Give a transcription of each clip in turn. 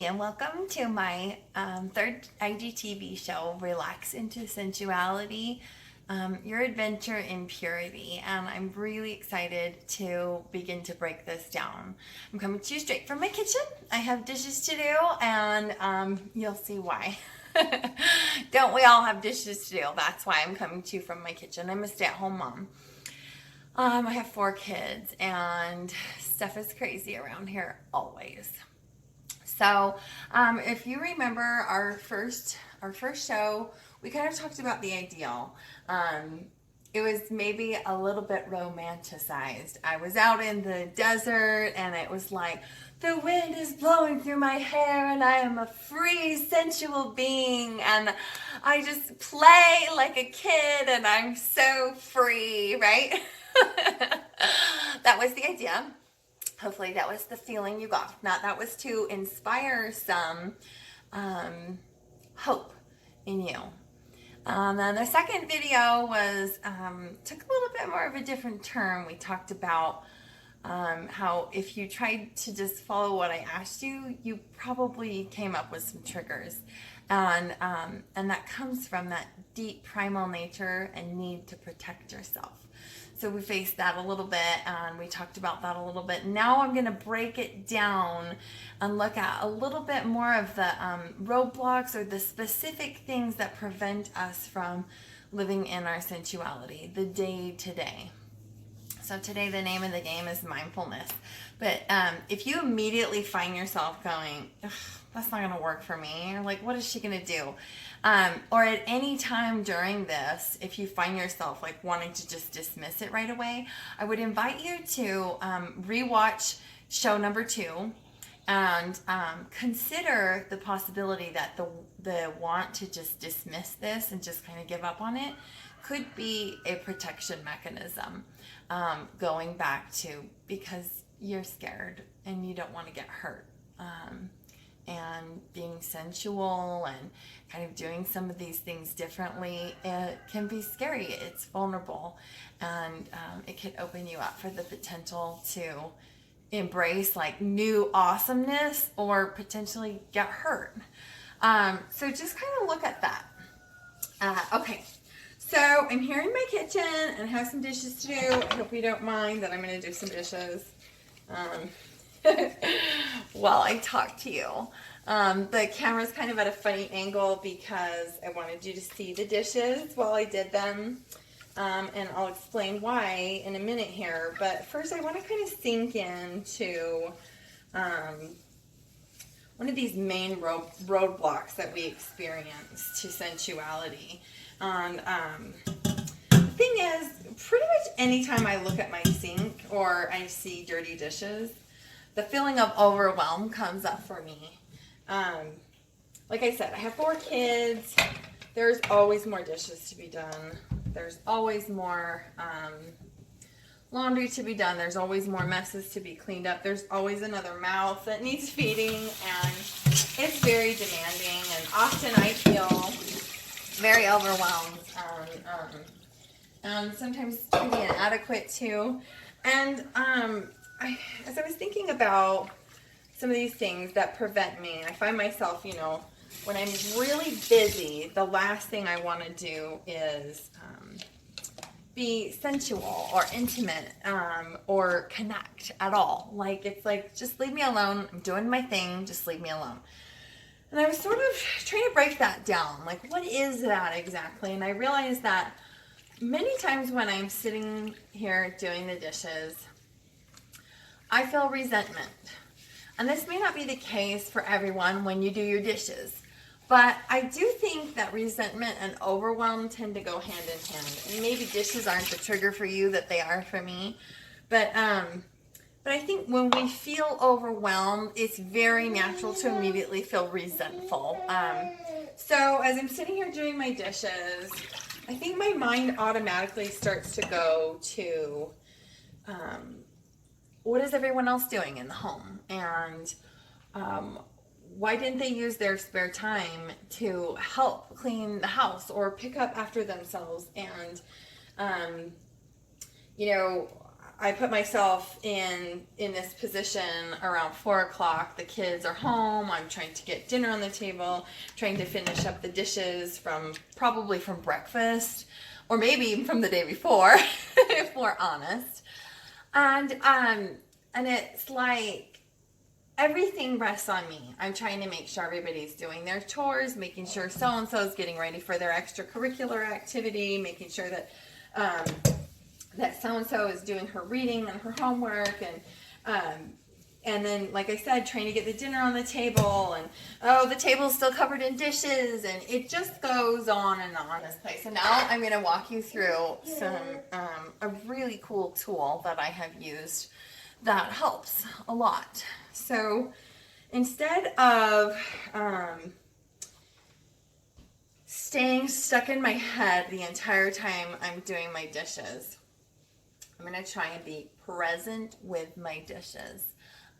And welcome to my third IGTV show, Relax into Sensuality, Your Adventure in Purity. And I'm really excited to begin to break this down. I'm coming to you straight from my kitchen. I have dishes to do, and you'll see why. Don't we all have dishes to do? That's why I'm coming to you from my kitchen. I'm a stay-at-home mom. I have 4 kids, and stuff is crazy around here always. So, if you remember our first show, we kind of talked about the ideal. It was maybe a little bit romanticized. I was out in the desert, and it was like the wind is blowing through my hair, and I am a free, sensual being, and I just play like a kid, and I'm so free, right? That was the idea. Hopefully that was the feeling you got. If not, that was to inspire some hope in you. Then the second video was took a little bit more of a different turn. We talked about how if you tried to just follow what I asked you, you probably came up with some triggers, and that comes from that deep primal nature and need to protect yourself. So we faced that a little bit, and we talked about that a little bit. Now I'm going to break it down and look at a little bit more of the roadblocks or the specific things that prevent us from living in our sensuality, the day to day. So today the name of the game is mindfulness. But if you immediately find yourself going, that's not going to work for me, or like, what is she going to do? Or at any time during this, if you find yourself like wanting to just dismiss it right away, I would invite you to rewatch show number 2 and consider the possibility that the want to just dismiss this and just kind of give up on it could be a protection mechanism, going back to because you're scared and you don't want to get hurt. And being sensual and kind of doing some of these things differently, it can be scary. It's vulnerable, and it could open you up for the potential to embrace like new awesomeness or potentially get hurt. So just kind of look at that. Okay, so I'm here in my kitchen and have some dishes to do. I hope you don't mind that I'm going to do some dishes while I talk to you. The camera's kind of at a funny angle because I wanted you to see the dishes while I did them. And I'll explain why in a minute here. But first I want to kind of sink into one of these main roadblocks that we experience to sensuality. And the thing is, pretty much anytime I look at my sink or I see dirty dishes, the feeling of overwhelm comes up for me. Like I said, I have 4 kids. There's always more dishes to be done. There's always more laundry to be done. There's always more messes to be cleaned up. There's always another mouth that needs feeding, and it's very demanding. And often I feel very overwhelmed, and sometimes pretty inadequate too. And as I was thinking about some of these things that prevent me, I find myself, when I'm really busy, the last thing I want to do is be sensual or intimate, or connect at all. Like, it's like, just leave me alone. I'm doing my thing. Just leave me alone. And I was sort of trying to break that down. Like, what is that exactly? And I realized that many times when I'm sitting here doing the dishes, I feel resentment. And this may not be the case for everyone when you do your dishes, but I do think that resentment and overwhelm tend to go hand in hand. And maybe dishes aren't the trigger for you that they are for me, but I think when we feel overwhelmed, it's very natural to immediately feel resentful. So as I'm sitting here doing my dishes, I think my mind automatically starts to go to what is everyone else doing in the home? And why didn't they use their spare time to help clean the house or pick up after themselves? And, I put myself in this position around 4 o'clock. The kids are home. I'm trying to get dinner on the table, trying to finish up the dishes probably from breakfast, or maybe even from the day before, if we're honest. And it's like everything rests on me. I'm trying to make sure everybody's doing their chores, making sure so-and-so is getting ready for their extracurricular activity, making sure that that so-and-so is doing her reading and her homework, and then, like I said, trying to get the dinner on the table, and the table's still covered in dishes, and it just goes on and on this place. So now I'm going to walk you through a really cool tool that I have used that helps a lot. So instead of staying stuck in my head the entire time I'm doing my dishes, I'm going to try and be present with my dishes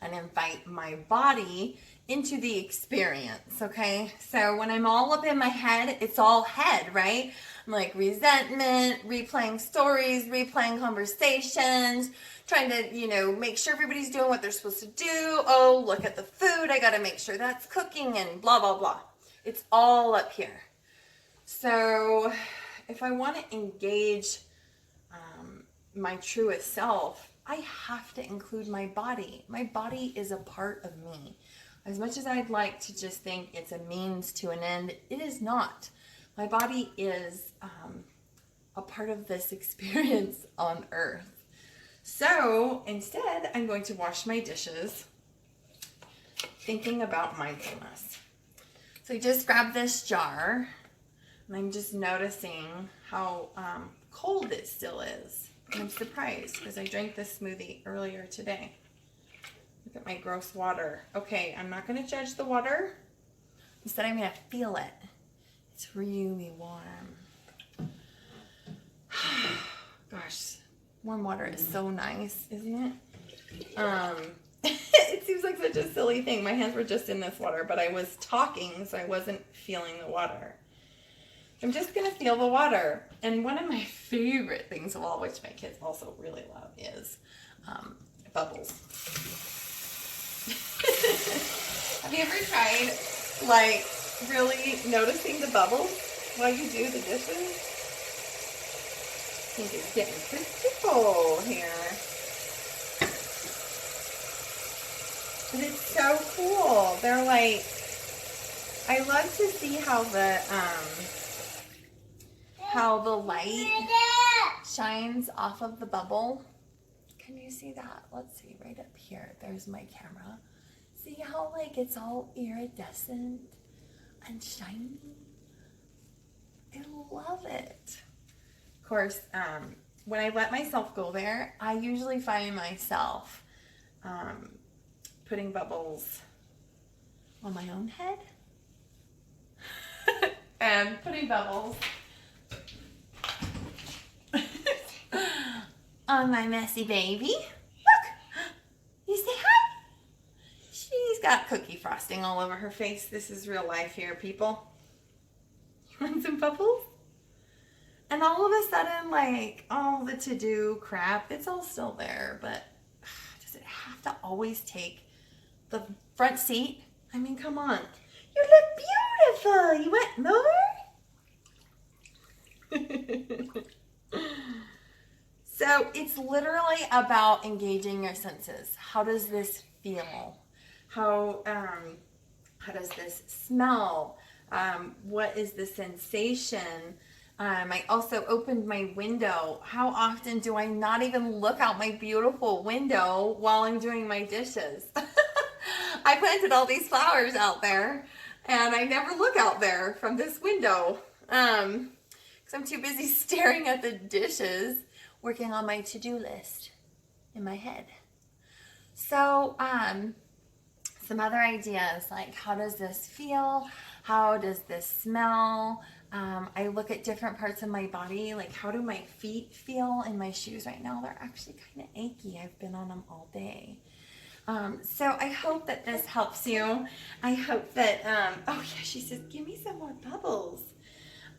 and invite my body into the experience, okay? So when I'm all up in my head, it's all head, right? I'm like resentment, replaying stories, replaying conversations, trying to, make sure everybody's doing what they're supposed to do. Oh, look at the food. I got to make sure that's cooking and blah, blah, blah. It's all up here. So if I want to engage my truest self, I have to include my body. My body is a part of me. As much as I'd like to just think it's a means to an end, it is not. My body is a part of this experience on earth. So instead, I'm going to wash my dishes, thinking about mindfulness. So I just grabbed this jar, and I'm just noticing how cold it still is. I'm surprised because I drank this smoothie earlier today. Look at my gross water. Okay, I'm not going to judge the water. Instead, I'm going to feel it. It's really warm. Gosh, warm water is so nice, isn't it? It seems like such a silly thing. My hands were just in this water, but I was talking, so I wasn't feeling the water. I'm just going to feel the water. And one of my favorite things of all, which my kids also really love, is bubbles. Have you ever tried, really noticing the bubbles while you do the dishes? I think it's getting pretty full here. But it's so cool. They're like, I love to see how the light shines off of the bubble. Can you see that? Let's see, right up here. There's my camera. See how it's all iridescent and shiny? I love it. Of course, when I let myself go there, I usually find myself putting bubbles on my own head and putting bubbles on my messy baby. Look, you say hi. She's got cookie frosting all over her face. This is real life here, people. You want some bubbles? And all of a sudden, all the to-do crap, it's all still there, but does it have to always take the front seat? I mean, come on. You look beautiful. You want more? So it's literally about engaging your senses. How does this feel? How does this smell? What is the sensation? I also opened my window. How often do I not even look out my beautiful window while I'm doing my dishes? I planted all these flowers out there, and I never look out there from this window because I'm too busy staring at the dishes, working on my to-do list in my head. So some other ideas, like how does this feel? How does this smell? I look at different parts of my body, like how do my feet feel in my shoes right now? They're actually kind of achy. I've been on them all day. So I hope that this helps you. I hope that, oh yeah, she says, give me some more bubbles.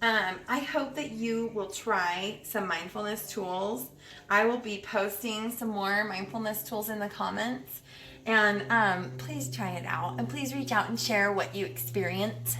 I hope that you will try some mindfulness tools. I will be posting some more mindfulness tools in the comments. And please try it out. And please reach out and share what you experience.